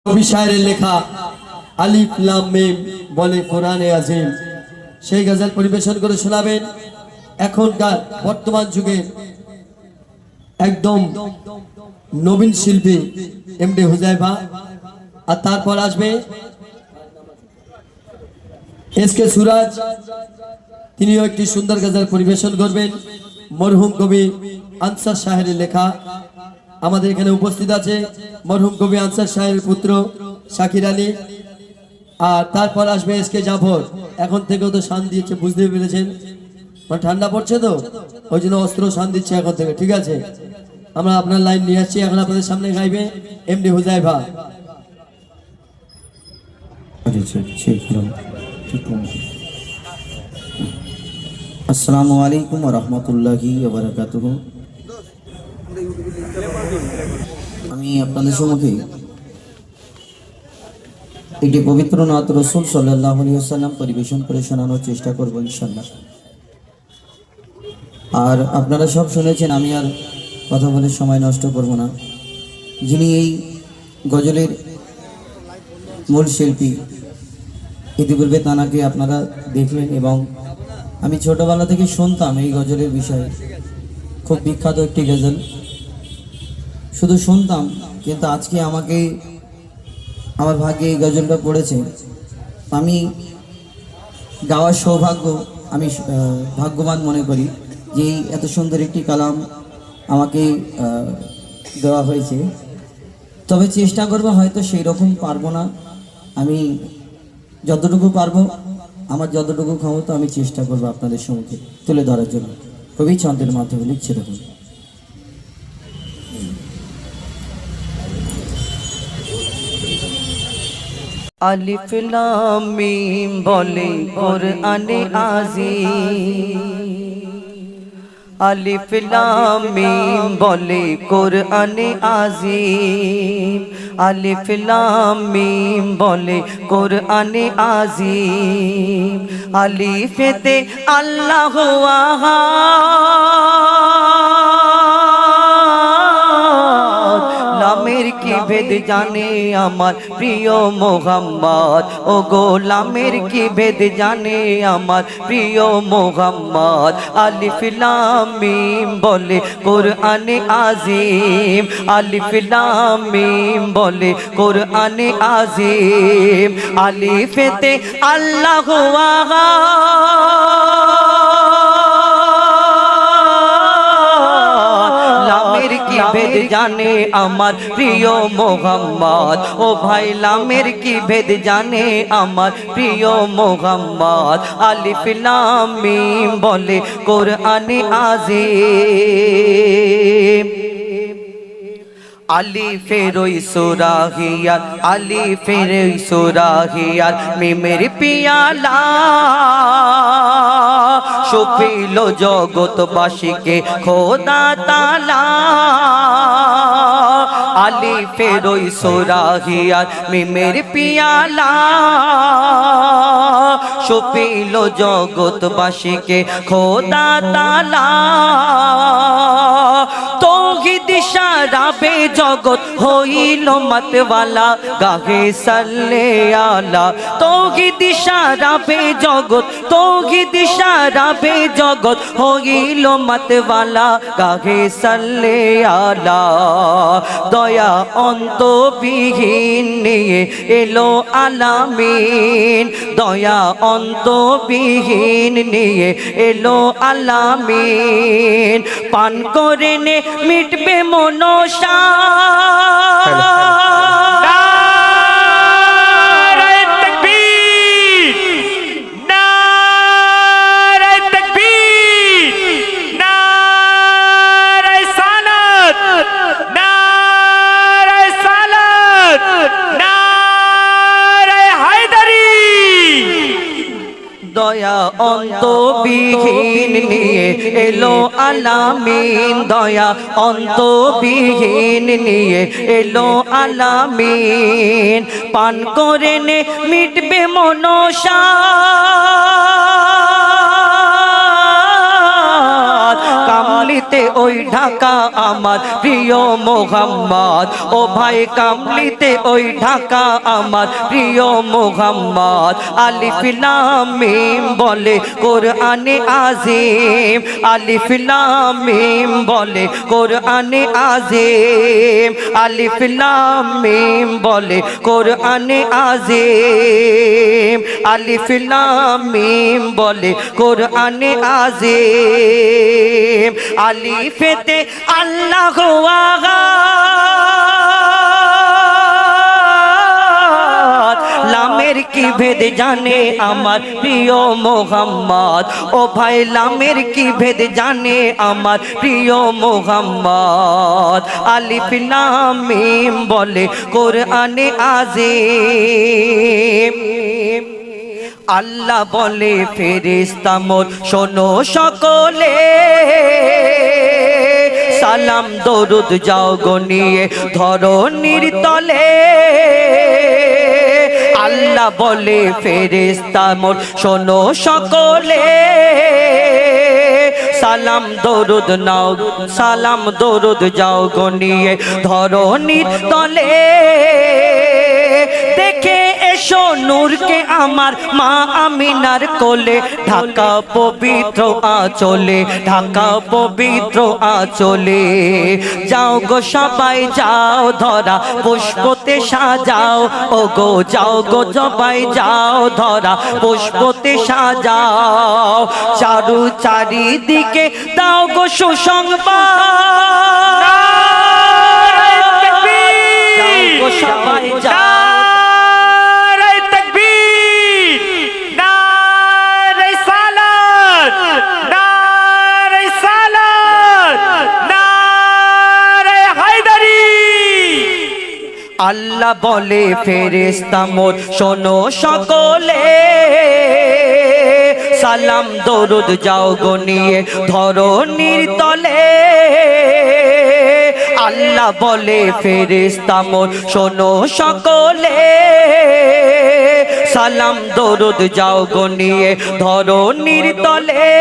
কবি শায়ের লেখা আলিফ লাম মিম বলে কোরআনে আজিম, সেই গজল পরিবেশন করে শোনাবেন এখনকার বর্তমান যুগে একদম নবীন শিল্পী এমডি হুজাইফা। আর তারপর আসবে এসকে সুরাজ, তিনিও একটি সুন্দর গজল পরিবেশন করবেন। মরহুম কবি আনসার শাহের লেখা আমাদের এখানে উপস্থিত আছে মরহুম কবি আনসার শাহের পুত্র শাকির আলী। আর তারপর আসবে এসকে জাফর। এখন থেকেও তো শান দিচ্ছে, বুঝতে পেরেছেন, ঠান্ডা পড়ছে তো ওই জন্য অস্ত্র শান দিচ্ছে এখন থেকে। ঠিক আছে, আমরা আপনার লাইন নিয়ে আসছি, এখন আপনাদের সামনে গাইবে এমডি হুজাইফা। আসসালামু আলাইকুম ওয়া রাহমাতুল্লাহি ওয়া বারাকাতুহু। আমি আপনাদের সম্মুখে একটি পবিত্র নাত রাসূল সাল্লাল্লাহু আলাইহি ওয়াসাল্লাম পরিবেশন করে শোনানোর চেষ্টা করব ইনশাআল্লাহ। আর আপনারা সব শুনেছেন, আমি আর কথা বলে সময় নষ্ট করব না। যিনি এই গজলের মূল শিল্পী, ইতিপূর্বে তানাকে আপনারা দেখলেন এবং আমি ছোটবেলা থেকে শুনতাম এই গজলের বিষয়ে। খুব বিখ্যাত একটি গজল, শুধু শুনতাম, কিন্তু আজকে আমাকে আমার ভাগ্যে এই গজলটা পড়েছে। আমি গাওয়ার সৌভাগ্য, আমি ভাগ্যবান মনে করি যে এত সুন্দর একটি কালাম আমাকে দেওয়া হয়েছে। তবে চেষ্টা করবো, হয়তো সেই রকম পারবো না, আমি যতটুকু পারবো, আমার যতটুকু ক্ষমতা আমি চেষ্টা করবো আপনাদের সম্মুখে তুলে ধরার জন্য। কবি ছন্দের মাধ্যমে লিখছে দেখুন। আলিফ লাম মিম বলে কোরআনে আজিম, আলিফ লাম মিম বলে কোরআনে আজিম, আলিফ লাম মিম বলে কোরআনে আজিম। আলিফেতে আল্লাহু আহাদ, লামের কি ভেদ জানে আমার প্রিয় মোহাম্মদ। ও গো লামের কি ভেদ জানে আমার প্রিয় মোহাম্মদ। আলিফ লাম মিম বলে কোরআনে আজিম, আলিফ লাম মিম বলে কোরআনে আজিম। আলিফেতে আল্লাহু আহাদ, লামের কি ভেদ জানে আমার প্রিয় মোহাম্মদ। ও ভাই লামের কি ভেদ জানে আমার প্রিয় মোহাম্মদ। আলিফ লাম মিম বলে কোরআনে আজিম। আলিফের ওই সুরাহিয়ার, আলিফের ওই সুরাহিয়ার মিমের পিয়ালা সুপিল জগৎবাসীকে খোদা তাআলা। আলিফের ওই সুরাহিয়ার মিমের পিয়ালা সুপিল জগৎবাসীকে খোদা তাআলা। তৌহিদ সারাবে জগৎ হইল মতওয়ালা, গাহে সাল্লে আলা। তৌহিদ সারাবে জগৎ, তৌহিদ সারাবে জগৎ হইল মতওয়ালা, গাহে সাল্লে আলা। দয়া অন্তবিহীন নিয়ে এলো আলামিন, দয়া অন্তবিহীন নিয়ে এলো আলামিন। পান করে নে মিটবে মনসা, দয়া অন্তবিহীন নিয়ে এলো আলামিন, দয়া অন্তবিহীন নিয়ে এলো আলামিন। পান করে নে মিটবে মনসা, কামলিতে ওই ঢাকা আমার প্রিয় মোহাম্মদ ও ভাই কামলিতে ওই ঢাকা আমার প্রিয় মোহাম্মদ আলিফ লাম মিম বলে কোরআনে আযীম আলিফ লাম মিম বলে কোরআনে আযীম আলিফ লাম মিম বলে কোরআনে আযীম আলিফ লাম মিম বলে কোরআনে আযীম আলিফেতে আল্লাহ আগাত লামের কি ভেদ জানে আমার প্রিয় মোহাম্মদ ও ভাই লামের কি ভেদ জানে আমার প্রিয় মোহাম্মদ আলিফ লাম মিম বলে কোরআনে আযীম আল্লাহ বলে ফেরেশতা মোর শোনো সকলে সালাম দরুদ যাও গো নিয়ে ধরণীর তলে আল্লাহ বলে ফেরেশতা মোর শোনো সকলে সালাম দরুদ নাও সালাম দরুদ যাও গো নিয়ে ধরণীর তলে দেখে এসো নূরকে আমার মা আমিনার কোলে ঢাকা পবিত্র আঁচলে ঢাকা পবিত্র আঁচলে যাও গো সবাই যাও ধরা পুষ্পতে সাজাও ও গো যাও গো সবাই যাও ধরা পুষ্পতে সাজাও চারু চারিদিকে দাও গো সুসংবাদ যাও গো সবাই যাও আল্লাহ বলে ফেরেশতা মোর শোনো সকলে সালাম দরুদ যাও গো নিয়ে ধরণীর তলে আল্লাহ বলে ফেরেশতা মোর শোনো সকলে সালাম দরুদ যাও গো নিয়ে ধরণীর তলে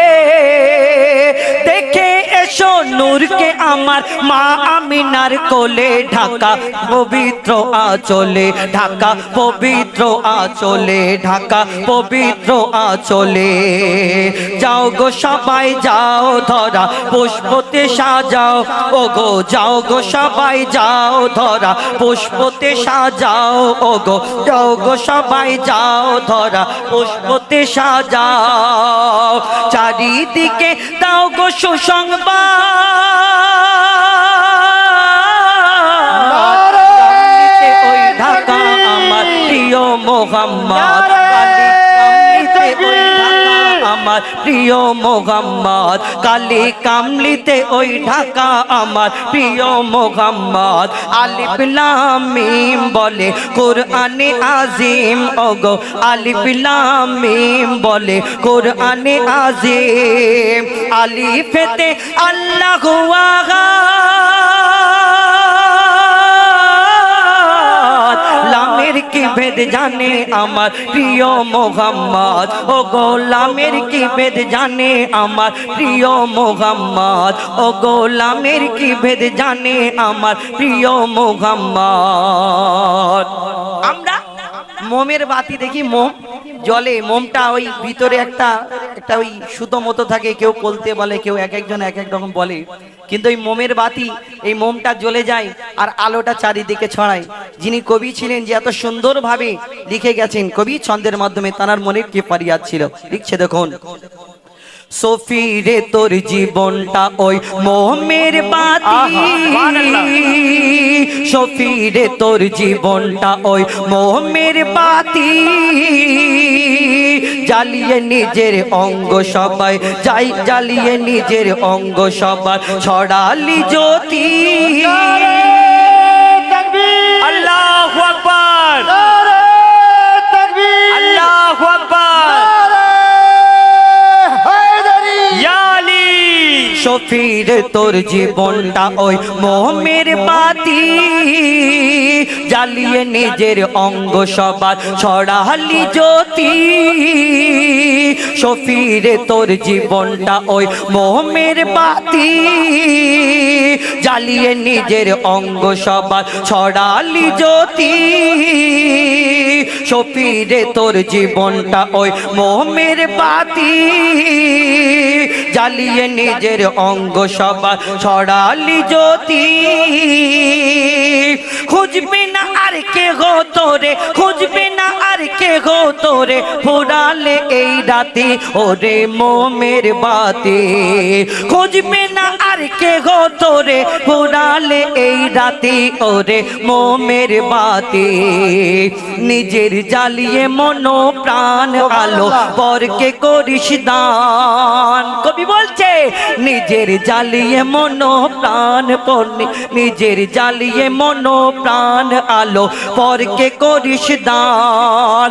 দেখে এসো নূরকে আমার মা আমিনার কোলে ঢাকা পবিত্র আঁচলে ঢাকা পবিত্র আঁচলে ঢাকা পবিত্র আঁচলে যাও গো সবাই যাও ধরা পুষ্পতে সাজাও ও গো যাও গো সবাই যাও ধরা পুষ্পতে সাজাও ও গো যাও গো সবাই যাও ধরা পুষ্পতে সাজাও চারিদিকে দাও গো সুসংবাদ ওই ঢাকা আমার প্রিয় মোহাম্মদ আমার প্রিয় মোহাম্মদ কালী কামলিতে ওই ঢাকা আমার প্রিয় মোহাম্মদ আলিফ লাম মিম বলে কোরআনে আযীম ওগো আলিফ লাম মিম বলে কোরআনে আযীম আলিফেতে আল্লাহু আগাত লামের কি ভেদ জানে আমার প্রিয় মোহাম্মদ ও গো লামের কি ভেদ জানে আমার প্রিয় মোহাম্মদ ও গো লামের কি ভেদ জানে আমার প্রিয় মোহাম্মদ আমরা মোমের বাতি দেখি মোম জলে মোমটা ওই ভিতরে একটা ওই সুতো মতো থাকে কেউ কলতে বলে কেউ এক একজন এক এক রকম বলে কিন্তু এই মোমের বাতি এই মোমটা জ্বলে যায় আর আলোটা চারিদিকে ছড়ায় যিনি কবি ছিলেন যে এত সুন্দরভাবে লিখে গেছেন কবি ছন্দের মাধ্যমে তার মনের কি ফারিয়াদ ছিল লিখছে দেখুন সফি রে তোর জীবনটা ওই মোমের বাতি সফি রে তোর জীবনটা ওই মোমের বাতি জ্বালিয়ে নিজের অঙ্গ সবাই যাই জ্বালিয়ে নিজের অঙ্গ সবাই ছড়ালি জ্যোতি আল্লাহু আকবার আল্লাহু আকবার শফির তোর জীবনটা ওই মোমের বাতি জ্বালিয়ে নিজের অঙ্গ সবার ছড়ালি জ্যোতি শফির তোর জীবনটা ওই মোমের বাতি জ্বালিয়ে নিজের অঙ্গ সবার ছড়ালি জ্যোতি শফির তোর জীবনটা ওই মোমের বাতি জ্বালিয়ে নিজের অঙ্গ সবার ছড়ালি জ্যোতি খুঁজবে না আর কে গো তোরে খুঁজবে না আর কে গো তোরে ফুরালে এই রাতে ওরে মোমের বাতি খুঁজবে না আর কে গো তোরে ফুরালে এই রাতে ওরে মোমের বাতি নিজের জ্বালিয়ে মনো প্রাণ আলো পরকে করিস দান কবি বলছে নিজের জ্বালিয়ে মনো প্রাণ পড়নি নিজের জ্বালিয়ে মনো প্রাণ আলো পরকে করিস দান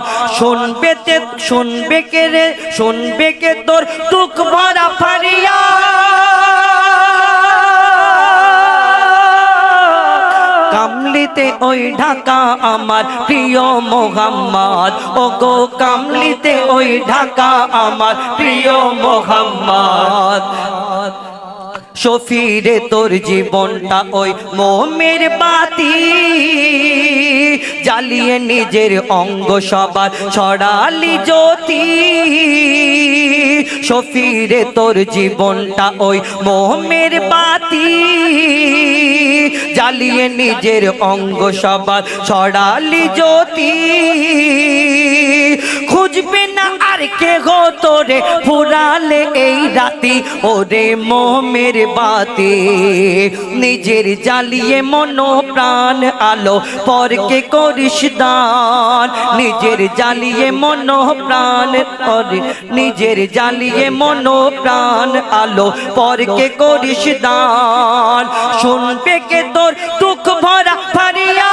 শুনবে কে রে শুনবে কে তোর দুঃখ ভরা ফারিয়া কামলিতে ওই ঢাকা আমার প্রিয় মোহাম্মদ ও গো কামলিতে ওই ঢাকা আমার প্রিয় মোহাম্মদ শফিরে তোর জীবনটা ওই মোমের বাতি জ্বালিয়ে নিজের অঙ্গ সবার ছড়ালি জ্যোতি শফিরে তোর জীবনটা ওই মোমের বাতি জ্বালিয়ে নিজের অঙ্গ সবার ছড়ালি জ্যোতি খুঁজবে না আর কে গো তোরে ফুরালে এই রাতি ওরে মোমের বাতি নিজের জ্বালিয়ে মনো প্রাণ আলো পরকে করিস দান নিজের জ্বালিয়ে মনো প্রাণ নিজের জ্বালিয়ে মনো প্রাণ আলো পরকে করিস দান শুনবে কে তোর দুঃখ ভরা ফারিয়া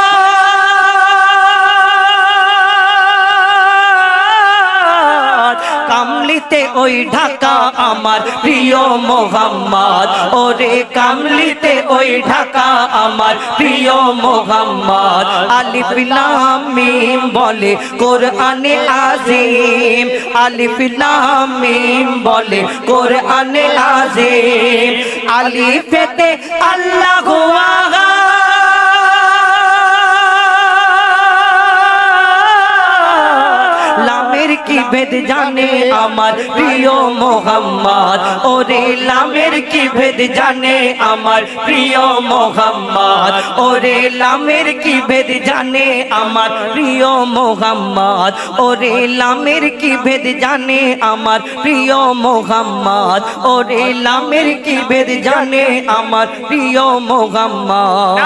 কামলিতে ওই ঢাকা আমার প্রিয় মোহাম্মদ ওরে কামলিতে ওই ঢাকা আমার প্রিয় মোহাম্মদ আলিফ লাম মিম বলে কোরআনে আজিম আলিফ লাম মিম বলে কোরআনে আজিম আলিফেতে আল্লাহু আহাদ লামের কি ভেদ জানে আমার প্রিয় মোহাম্মদ ওরে লামের কি ভেদ জানে আমার প্রিয় মোহাম্মদ ওরে লামের কি ভেদ জানে আমার প্রিয় মোহাম্মদ ওরে লামের কি ভেদ জানে আমার প্রিয় মোহাম্মদ ওরে লামের কি ভেদ জানে আমার প্রিয় মোহাম্মদ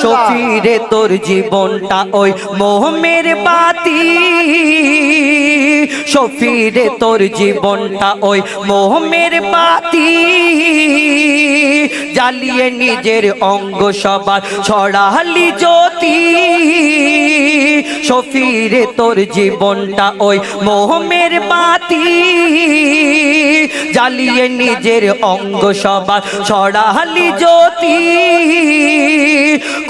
শফিরে তোর জীবনটা ওই মোমের বাতি শফিরে তোর জীবনটা ওই মোমের বাতি জ্বালিয়ে নিজের অঙ্গ সবার ছড়ালি জ্যোতি শফিরে তোর জীবনটা ওই মোমের বাতি জ্বালিয়ে নিজের অঙ্গ সবার ছড়ালি জ্যোতি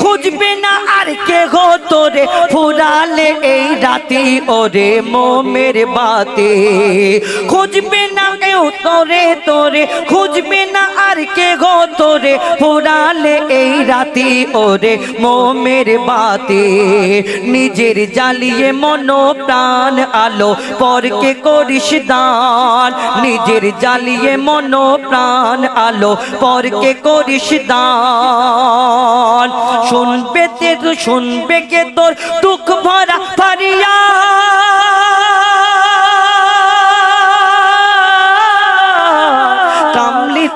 খুঁজবে না আর কে গো তোরে ফুরালে এই রাতি ওরে মোমের বাতি খুঁজবে না কেউ তোরে তোরে খুঁজবে না আর কে গো তোরে ফুরালে এই রাতি ওরে মোমের বাতি নিজের জ্বালিয়ে মনো প্রাণ আলো পরকে করিস দান নিজের জ্বালিয়ে মনো প্রাণ আলো পরকে করিস দান শুনবে কে তোর দুঃখ ভরা ফারিয়া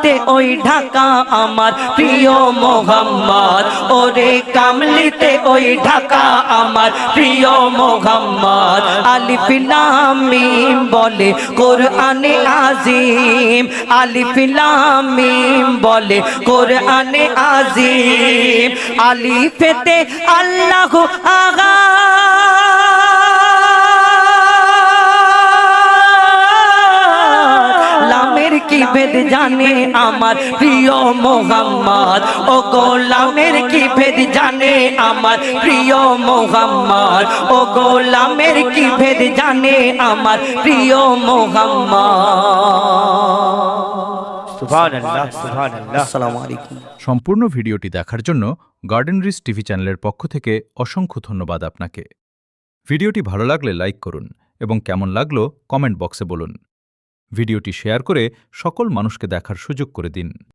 কামলিতে ওই ঢাকা আমার প্রিয় মোহাম্মদ, ওরে কামলিতে ওই ঢাকা আমার প্রিয় মোহাম্মদ। আলিফ লাম মিম বলে কোরআনে আজিম, আলিফ লাম মিম বলে কোরআনে আজিম। আলিফেতে আল্লাহু আগা, লামের কি ভেদ জানে আমার প্রিয় মোহাম্মদ, ও গোলামের কি ভেদ জানে আমার প্রিয় মোহাম্মদ, ও গোলামের কি ভেদ জানে আমার প্রিয় মোহাম্মদ। সুবহানাল্লাহ, সুবহানাল্লাহ। আসসালামু আলাইকুম। সম্পূর্ণ ভিডিওটি দেখার জন্য গার্ডেন রিচ টিভি চ্যানেলের পক্ষ থেকে অসংখ্য ধন্যবাদ আপনাকে। ভিডিওটি ভালো লাগলে লাইক করুন এবং কেমন লাগলো কমেন্ট বক্সে বলুন। ভিডিওটি শেয়ার করে সকল মানুষকে দেখার সুযোগ করে দিন।